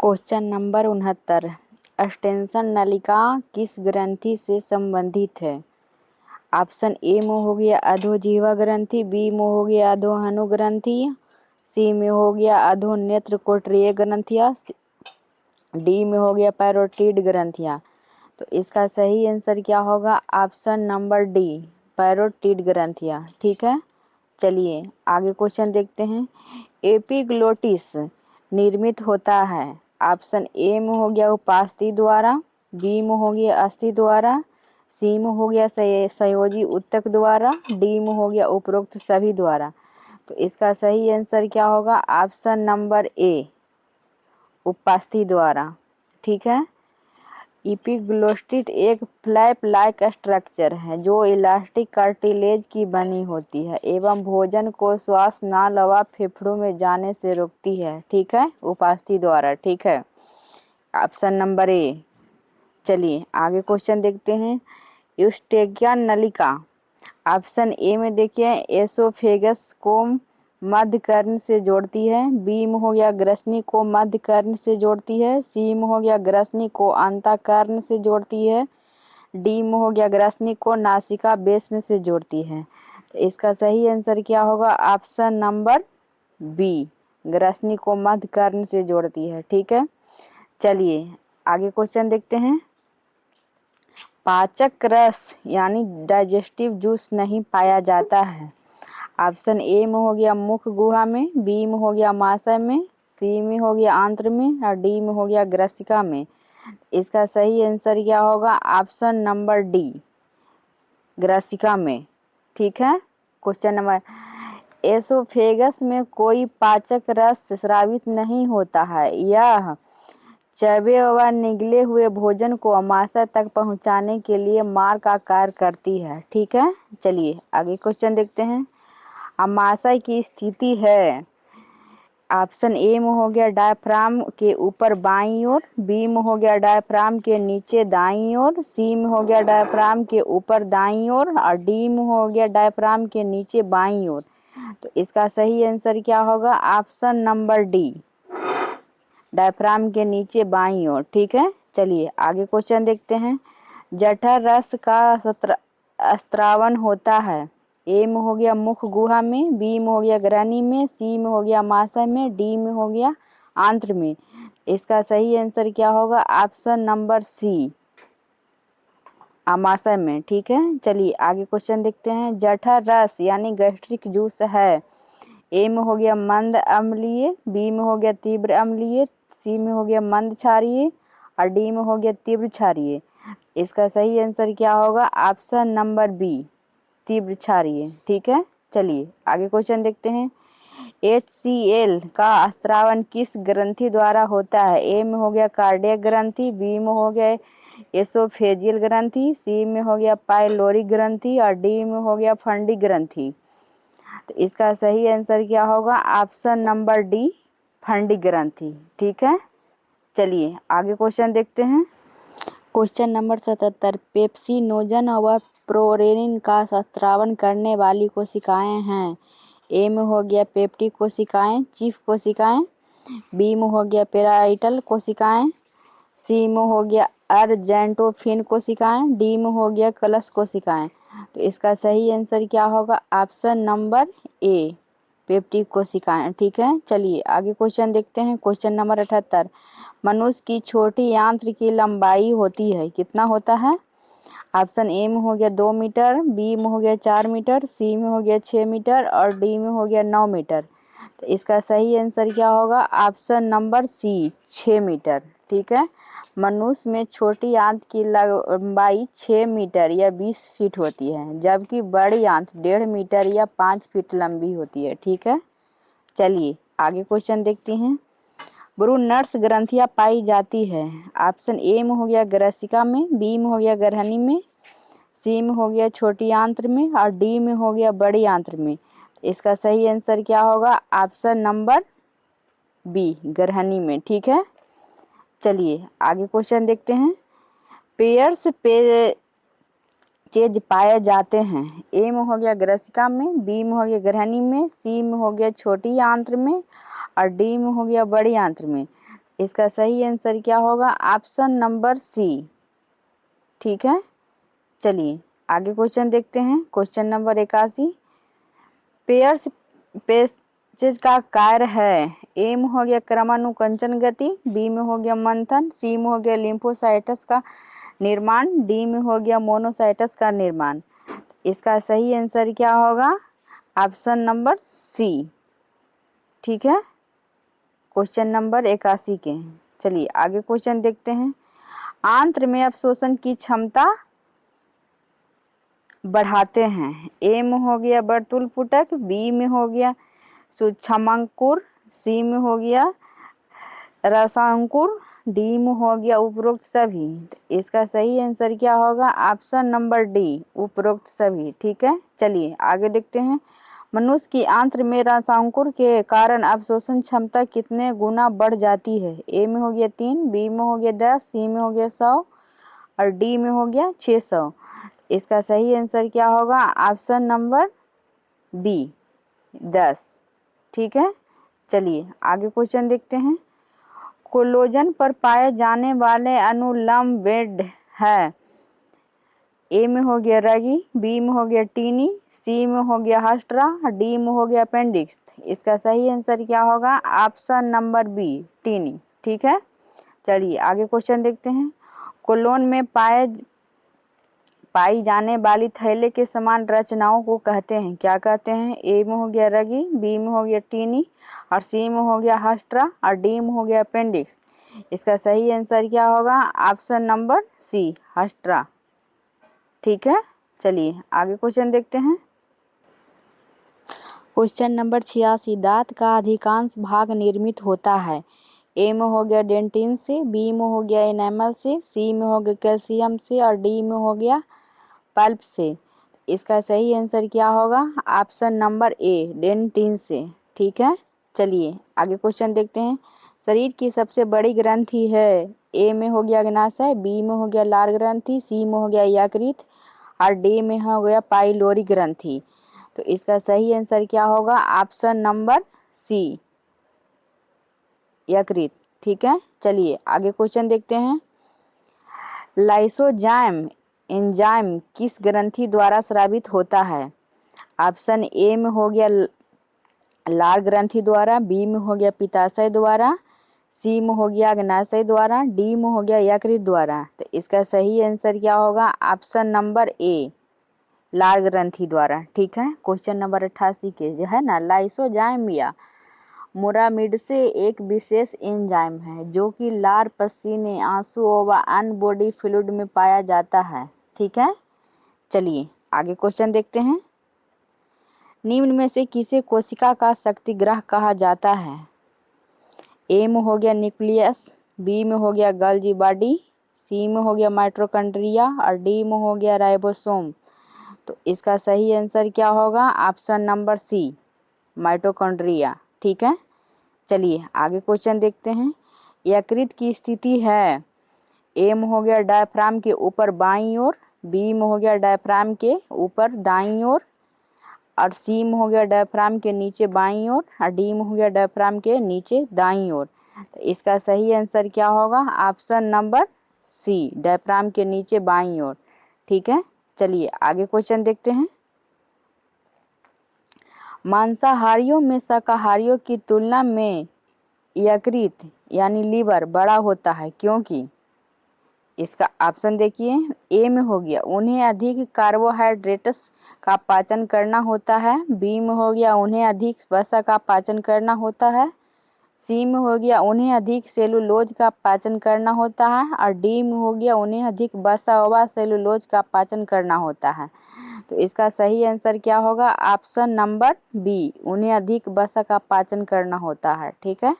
Question number 69। अस्टेंशन नलिका किस ग्रंथि से संबंधित है? ऑप्शन ए में हो गया अधोजिह्वा ग्रंथि, बी में हो गया अधोहनु ग्रंथि, सी में हो गया अधोनेत्र कोटरीय ग्रंथियां, डी में हो गया पैरोटिड ग्रंथियां। तो इसका सही आंसर क्या होगा? ऑप्शन नंबर डी, पैरोटिड ग्रंथियां। ठीक है, चलिए आगे क्वेश्चन देखते हैं। एपिग्लोटिस निर्मित होता है। ऑप्शन ए में हो गया उपास्थि द्वारा, बी में हो गया अस्थि द्वारा, सी में हो गया संयोजी ऊतक द्वारा, डी में हो गया उपरोक्त सभी द्वारा। तो इसका सही आंसर क्या होगा? ऑप्शन नंबर ए, उपास्थि द्वारा। ठीक है, एपिग्लोटिस एक फ्लैप लाइक स्ट्रक्चर है जो इलास्टिक कार्टिलेज की बनी होती है एवं भोजन को श्वास नाल व फेफड़ों में जाने से रोकती है। ठीक है, उपास्थि द्वारा। ठीक है, ऑप्शन नंबर ए। चलिए आगे क्वेश्चन देखते हैं। यूस्टेकिया नलिका। ऑप्शन ए में देखिए एसोफेगस को मध्य कर्ण से जोड़ती है, बी में हो गया ग्रसनी को मध्य कर्ण से जोड़ती है, सी में हो गया ग्रसनी को अंतःकर्ण से जोड़ती है, डी में हो गया ग्रसनी को नासिका बेस में से जोड़ती है। तो इसका सही आंसर क्या होगा? ऑप्शन नंबर बी, ग्रसनी को मध्य कर्ण से जोड़ती है। ठीक है, चलिए आगे क्वेश्चन देखते हैं। पाचक रस यानी डाइजेस्टिव जूस नहीं पाया जाता है। ऑप्शन ए में हो गया मुख गुहा में, बी में हो गया माशय में, सी में हो गया आंत्र में और डी में हो गया ग्रसिका में। इसका सही आंसर क्या होगा? ऑप्शन नंबर डी, ग्रसिका में। ठीक है, क्वेश्चन नंबर। एसोफेगस में कोई पाचक रस स्रावित नहीं होता है। यह चबे व निगले हुए भोजन को अमाशय तक पहुंचाने के लिए मार्ग का कार्य करती है। ठीक है, चलिए आगे क्वेश्चन देखते हैं। अमाशय की स्थिति है। ऑप्शन ए में हो गया डायफ्राम के ऊपर बाईं ओर, बी में हो गया डायफ्राम के नीचे दाईं ओर, सी में हो गया डायफ्राम के ऊपर दाईं ओर और डी में हो गया डायफ्राम के नीचे बाईं ओर। तो इसका सही आंसर क्या होगा? ऑप्शन नंबर डी, डायफ्राम के नीचे बाईं ओर। ठीक है, चलिए आगे क्वेश्चन देखते हैं। जठर रस का स्त्रावन होता है। ए में हो गया मुख गुहा में, बी में हो गया ग्रहणी में, सी में हो गया माशय में, डी में हो गया आंत्र में। इसका सही आंसर क्या होगा? ऑप्शन नंबर सी, आमाशय में। ठीक है, चलिए आगे क्वेश्चन देखते हैं। जठर रस यानी गैस्ट्रिक जूस है। ए में हो गया मंद अम्लीय, बी में हो गया तीव्र अम्लीय, सी में हो गया मंद क्षारीय और डी में हो गया तीव्र क्षारीय। इसका सही आंसर क्या होगा? ऑप्शन नंबर बी, तीव्र क्षारीय। ठीक है, चलिए आगे क्वेश्चन देखते हैं। HCl का स्त्रावन किस ग्रंथि द्वारा होता है? ए में हो गया कार्डियक ग्रंथि, बी में हो गया एसोफेजियल ग्रंथि, सी में हो गया पाइलोरिक ग्रंथि और डी में हो गया फंडी ग्रंथि। तो इसका सही आंसर क्या होगा? ऑप्शन नंबर डी, फंडी ग्रंथि। ठीक है, चलिए आगे क्वेश्चन देखते हैं। Question number 77। पेप्सिनोजन व प्रोरेनिन का स्त्रावन करने वाली कोशिकाएं हैं। ए में हो गया पेप्टिक कोशिकाएं, चीफ कोशिकाएं, बी में हो गया पेराइटल कोशिकाएं, सी में हो गया अर्जेंटोफिन कोशिकाएं, डी में हो गया कलश कोशिकाएं। तो इसका सही आंसर क्या होगा? ऑप्शन नंबर ए, पेप्टिक कोशिकाएं। ठीक है, चलिए आगे क्वेश्चन देखते हैं। Question number 78। मनुष्य की छोटी आंत्र की लंबाई होती है, कितना होता है? ऑप्शन ए में हो गया 2 मीटर, बी में हो गया 4 मीटर, सी में हो गया 6 मीटर और डी में हो गया 9 मीटर। तो इसका सही आंसर क्या होगा? Option number C, 6 metre. ठीक है, मनुष्य में छोटी आंत की लंबाई 6 मीटर या 20 फीट होती है, जबकि बड़ी आंत 1.5 मीटर या 5 फीट लंबी होती है। ठीक है, चलिए आगे क्वेश्चन देखते हैं। ब्रूनर्स ग्रंथियां पाई जाती है। ऑप्शन ए में हो गया ग्रसिका में, बी में हो गया ग्रहणी में, सी में हो गया छोटी आंत्र में और डी में हो गया बड़ी आंत्र में। इसका सही आंसर क्या होगा? ऑप्शन नंबर बी, ग्रहणी में। ठीक है, चलिए आगे क्वेश्चन देखते हैं। पेयर्स चेज पाए जाते हैं। ए में हो गया ग्रसिका में, बी में हो गया ग्रहणी में, सी में हो गया छोटी आंत्र में और डी में हो गया बड़ी आंत्र में। इसका सही आंसर क्या होगा? Option number C. ठीक है, चलिए आगे क्वेश्चन देखते हैं। क्वेश्चन नंबर 81, पेयर्स पेचेज का कार्य है। ए में हो गया क्रमानुकंचन गति, बी में हो गया मंथन, सी में हो गया लिम्फोसाइट्स का निर्माण, डी में हो गया मोनोसाइट्स का निर्माण। इसका सही आंसर क्या होगा? Option number C. ठीक है, क्वेश्चन नंबर 81 के। चलिए आगे क्वेश्चन देखते हैं। आंत्र में अवशोषण की क्षमता बढ़ाते हैं। ए में हो गया वर्तुल पुटक, बी में हो गया सूक्ष्मांकुर, सी में हो गया रसांकुर, डी में हो गया उपरोक्त सभी। इसका सही आंसर क्या होगा? ऑप्शन नंबर डी, उपरोक्त सभी। ठीक है, चलिए आगे देखते हैं। मनुष्य की आंत्र में रसांकुर के कारण अवशोषण क्षमता कितने गुना बढ़ जाती है? ए में हो गया 3, बी में हो गया 10, सी में हो गया 100 और डी में हो गया 600। इसका सही आंसर क्या होगा? Option number B, 10। ठीक है, चलिए आगे क्वेश्चन देखते हैं। कोलोजन पर पाए जाने वाले अनुलंब बेड है। ए में हो गया रगी, बी में हो गया टीनी, सी में हो गया हास्ट्रा, डी में हो गया अपेंडिक्स। इसका सही आंसर क्या होगा? ऑप्शन नंबर बी, टीनी। ठीक है, चलिए आगे क्वेश्चन देखते हैं। कोलोन में पाई जाने वाली थैले के समान रचनाओं को कहते हैं, क्या कहते हैं? ए में हो गया रगी, बी में हो गया टीनी और सी में हो गया हास्ट्रा और डी में हो गया अपेंडिक्स। इसका सही आंसर क्या होगा? ऑप्शन नंबर सी, हास्ट्रा। ठीक है, चलिए आगे क्वेश्चन देखते हैं। क्वेश्चन नंबर 86, दांत का अधिकांश भाग निर्मित होता है। ए में हो गया डेंटिन से, बी में हो गया एनामल से, सी में हो गया कैल्शियम से और डी में हो गया पल्प से। इसका सही आंसर क्या होगा? ऑप्शन नंबर ए, डेंटिन से। ठीक है, चलिए आगे क्वेश्चन देखते हैं। शरीर की सबसे बड़ी ग्रंथि है। ए में हो गया अग्नाशय, बी में हो गया लार ग्रंथि, सी में हो गया यकृत और डी में हो गया पाइलोरी ग्रंथि। तो इसका सही आंसर क्या होगा? ऑप्शन नंबर सी, यकृत। ठीक है, चलिए आगे क्वेश्चन देखते हैं। लाइसोजाइम एंजाइम किस ग्रंथि द्वारा स्रावित होता है? ऑप्शन ए में हो गया लार ग्रंथि द्वारा, बी में हो गया पित्ताशय द्वारा, सी में हो गया अग्नाशय द्वारा, डी में हो गया यकृत द्वारा। तो इसका सही आंसर क्या होगा? ऑप्शन नंबर ए, लार ग्रंथि द्वारा। ठीक है, क्वेश्चन नंबर 88 के जो है ना, लाइसोजाइम या मोरामिड से एक विशेष एंजाइम है जो कि लार, पसीने, आंसू व अन्य बॉडी फ्लूइड में पाया जाता है। ठीक है, चलिए आगे क्वेश्चन देखते हैं। निम्न में से किसे कोशिका का शक्तिग्रह कहा जाता है? ए में हो गया न्यूक्लियस, बी में हो गया गोल्गी बॉडी, सी में हो गया माइटोकॉन्ड्रिया और डी में हो गया राइबोसोम। तो इसका सही आंसर क्या होगा? Option number C, mitochondria. ठीक है, चलिए आगे क्वेश्चन देखते हैं। यकृत की स्थिति है। ए में हो गया डायफ्राम के ऊपर बाईं ओर, बी में हो गया डायफ्राम के ऊपर दाईं ओर और सी में हो गया डायफ्राम के नीचे बाईं ओर और डी में हो गया डायफ्राम के नीचे दाईं ओर। तो इसका सही आंसर क्या होगा? ऑप्शन नंबर सी, डायफ्राम के नीचे बाईं ओर। ठीक है, चलिए आगे क्वेश्चन देखते हैं। मांसाहारियों में शाकाहारियों की तुलना में यकृत यानी लीवर बड़ा होता है, क्योंकि इसका ऑप्शन देखिए। ए में हो गया उन्हें अधिक कार्बोहाइड्रेट्स का पाचन करना होता है, बी में हो गया उन्हें अधिक वसा का पाचन करना होता है, सी में हो गया उन्हें अधिक सेलुलोज का पाचन करना होता है और डी में हो गया उन्हें अधिक वसा व सेलुलोज का पाचन करना होता है। तो इसका सही आंसर क्या होगा? ऑप्शन नंबर बी, उन्हें अधिक वसा का पाचन करना होता है। ठीक है,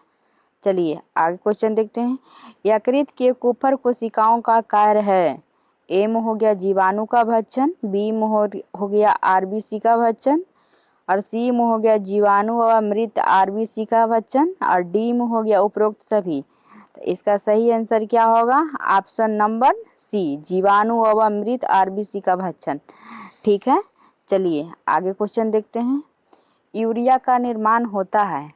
चलिए आगे क्वेश्चन देखते हैं। यकृत के कुफर कोशिकाओं का कार्य है। ए में हो गया जीवाणु का भक्षण, बी में हो गया आरबीसी का भक्षण और सी में हो गया जीवाणु व मृत आरबीसी का भक्षण और डी में हो गया उपरोक्त सभी। तो इसका सही आंसर क्या होगा? ऑप्शन नंबर सी, जीवाणु व मृत आरबीसी का भक्षण। ठीक है, चलिए आगे क्वेश्चन देखते हैं। यूरिया का निर्माण होता है।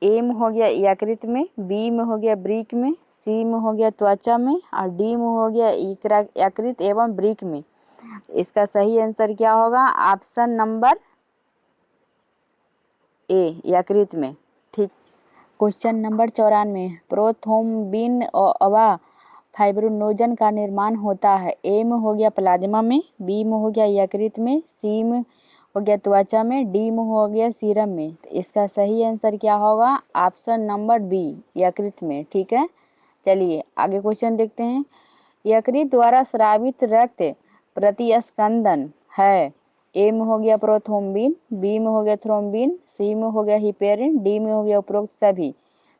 ए में हो गया यकृत में, बी में हो गया वृक्क में, सी में हो गया त्वचा में और डी में हो गया यकृत एवं वृक्क में। इसका सही आंसर क्या होगा? ऑप्शन नंबर ए, यकृत में। ठीक। क्वेश्चन नंबर 94, प्रोथ्रोम्बिन व फाइब्रिनोजन का निर्माण होता है। ए में हो गया प्लाज्मा में, बी में हो गया यकृत में, सी में हो गया त्वचा में, डी में हो गया सीरम में। इसका सही आंसर क्या होगा? ऑप्शन नंबर बी, यकृत में। ठीक है, चलिए आगे क्वेश्चन देखते हैं। यकृत द्वारा स्रावित रक्त प्रतिस्पंदन है। ए में हो गया प्रोथ्रोम्बिन, बी में हो गया थ्रोम्बिन, सी में हो गया हिपेरिन, डी में हो गया उपरोक्त सभी।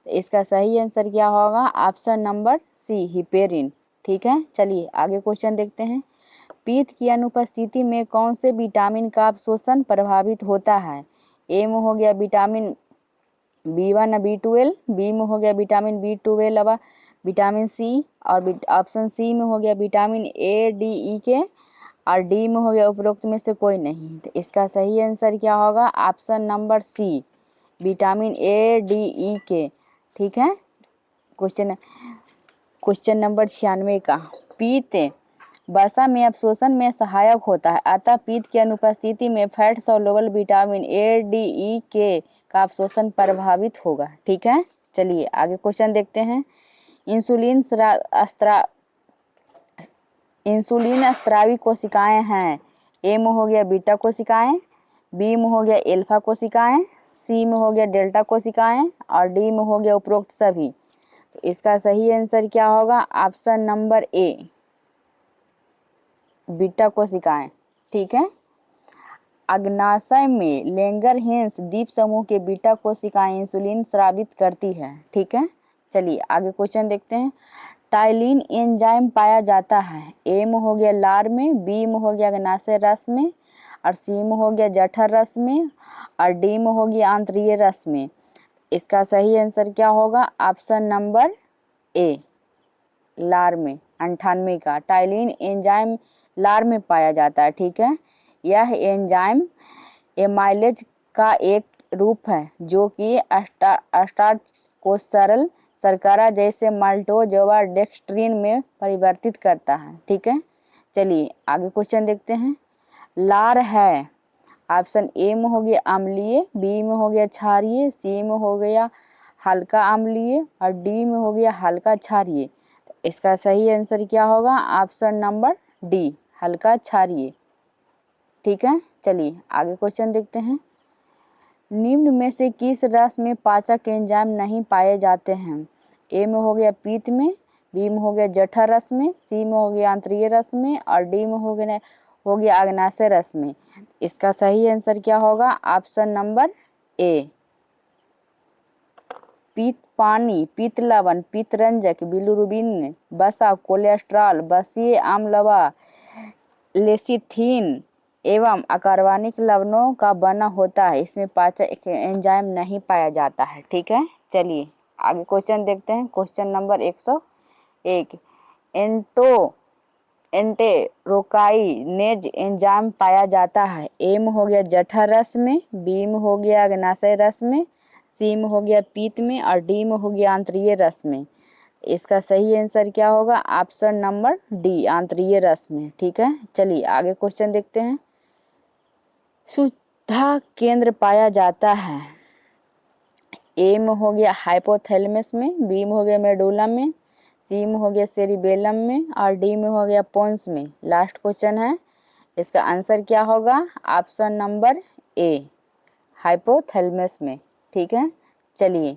इसका सही आंसर क्या होगा? Option number C, heparin. ठीक है, चलिए आगे क्वेश्चन देखते हैं। पित्त की अनुपस्थिति में कौन से विटामिन का अवशोषण प्रभावित होता है? ए में हो गया विटामिन B1 B12, बी में हो गया विटामिन B12 विटामिन सी और ऑप्शन सी में हो गया विटामिन ए डी ई के और डी में हो गया उपरोक्त में से कोई नहीं। तो इसका सही आंसर क्या होगा? Option number C, vitamin A D E K. ठीक है, क्वेश्चन नंबर 96 का, पित्त वसा में अवशोषण में सहायक होता है, अतः पित्त की अनुपस्थिति में fat soluble vitamin A D E के का अवशोषण प्रभावित होगा। ठीक है, चलिए आगे क्वेश्चन देखते हैं। इंसुलिन स्रावी कोशिकाएं हैं। ए में हो गया बीटा कोशिकाएं, बी में हो गया एल्फा कोशिकाएं, सी में हो गया डेल्टा कोशिकाएं और डी में हो गया उपरोक्त सभी। तो इसका सही आंसर क्या होगा? ऑप्शन नंबर ए, बीटा कोशिकाएं। ठीक है, अग्नाशय में लैंगरहेंस द्वीप समूह के बीटा कोशिकाएं इंसुलिन स्रावित करती है। ठीक है, चलिए आगे क्वेश्चन देखते हैं। टाइलिन एंजाइम पाया जाता है। ए में हो गया लार में, बी में हो गया अग्नाशय रस में और सी में हो गया जठर रस में और डी में हो गया आंतरीय रस में। इसका सही आंसर क्या होगा? ऑप्शन नंबर ए, लार में। 98 का, टाइलिन एंजाइम लार में पाया जाता है। ठीक है, यह एंजाइम एमाइलेज का एक रूप है जो कि स्टार्च को सरल शर्करा जैसे माल्टोज व डेक्स्ट्रीन में परिवर्तित करता है। ठीक है, चलिए आगे क्वेश्चन देखते हैं। लार है, ऑप्शन ए में हो गया अम्लीय, बी में हो गया क्षारीय, सी में हो गया हल्का अम्लीय और डी में हो गया हल्का क्षारीय। इसका सही आंसर क्या होगा? ऑप्शन नंबर डी, हल्का क्षारीय। ठीक है, चलिए आगे क्वेश्चन देखते हैं। निम्न में से किस रस में पाचक एंजाइम नहीं पाए जाते हैं? ए में हो गया पीत में, बी में हो गया जठर रस में, सी में हो गया आंतरीय रस में और डी में हो गया अग्नाशय रस में। इसका सही आंसर क्या होगा? ऑप्शन नंबर ए, पित्त पानी, पित्त लवण, पित्त रंजक, बिलिरुबिन, वसा, कोलेस्ट्रॉल, वसीय अम्ल व लेसिथिन एवं अकार्बनिक लवणों का बना होता है। इसमें पाचक एंजाइम नहीं पाया जाता है। ठीक है, चलिए आगे क्वेश्चन देखते हैं। क्वेश्चन नंबर 101, एंटेरोकाइनेज एंजाइम पाया जाता है। ए में हो गया जठर रस में, बी में हो गया अग्नाशय रस में, सी में हो गया पीत में और डी में हो गया आंतरीय रस में। इसका सही आंसर क्या होगा? ऑप्शन नंबर डी, आंतरीय रस में। ठीक है, चलिए आगे क्वेश्चन देखते हैं। सुधा केंद्र पाया जाता है। ए में हो गया हाइपोथैलेमस में, बी में हो गया मेडुला में, सी में हो गया सेरिबेलम में और डी में हो गया पोन्स में। लास्ट क्वेश्चन है, इसका आंसर क्या होगा? ऑप्शन नंबर ए, हाइपोथैलेमस में। ठीक है, चलिए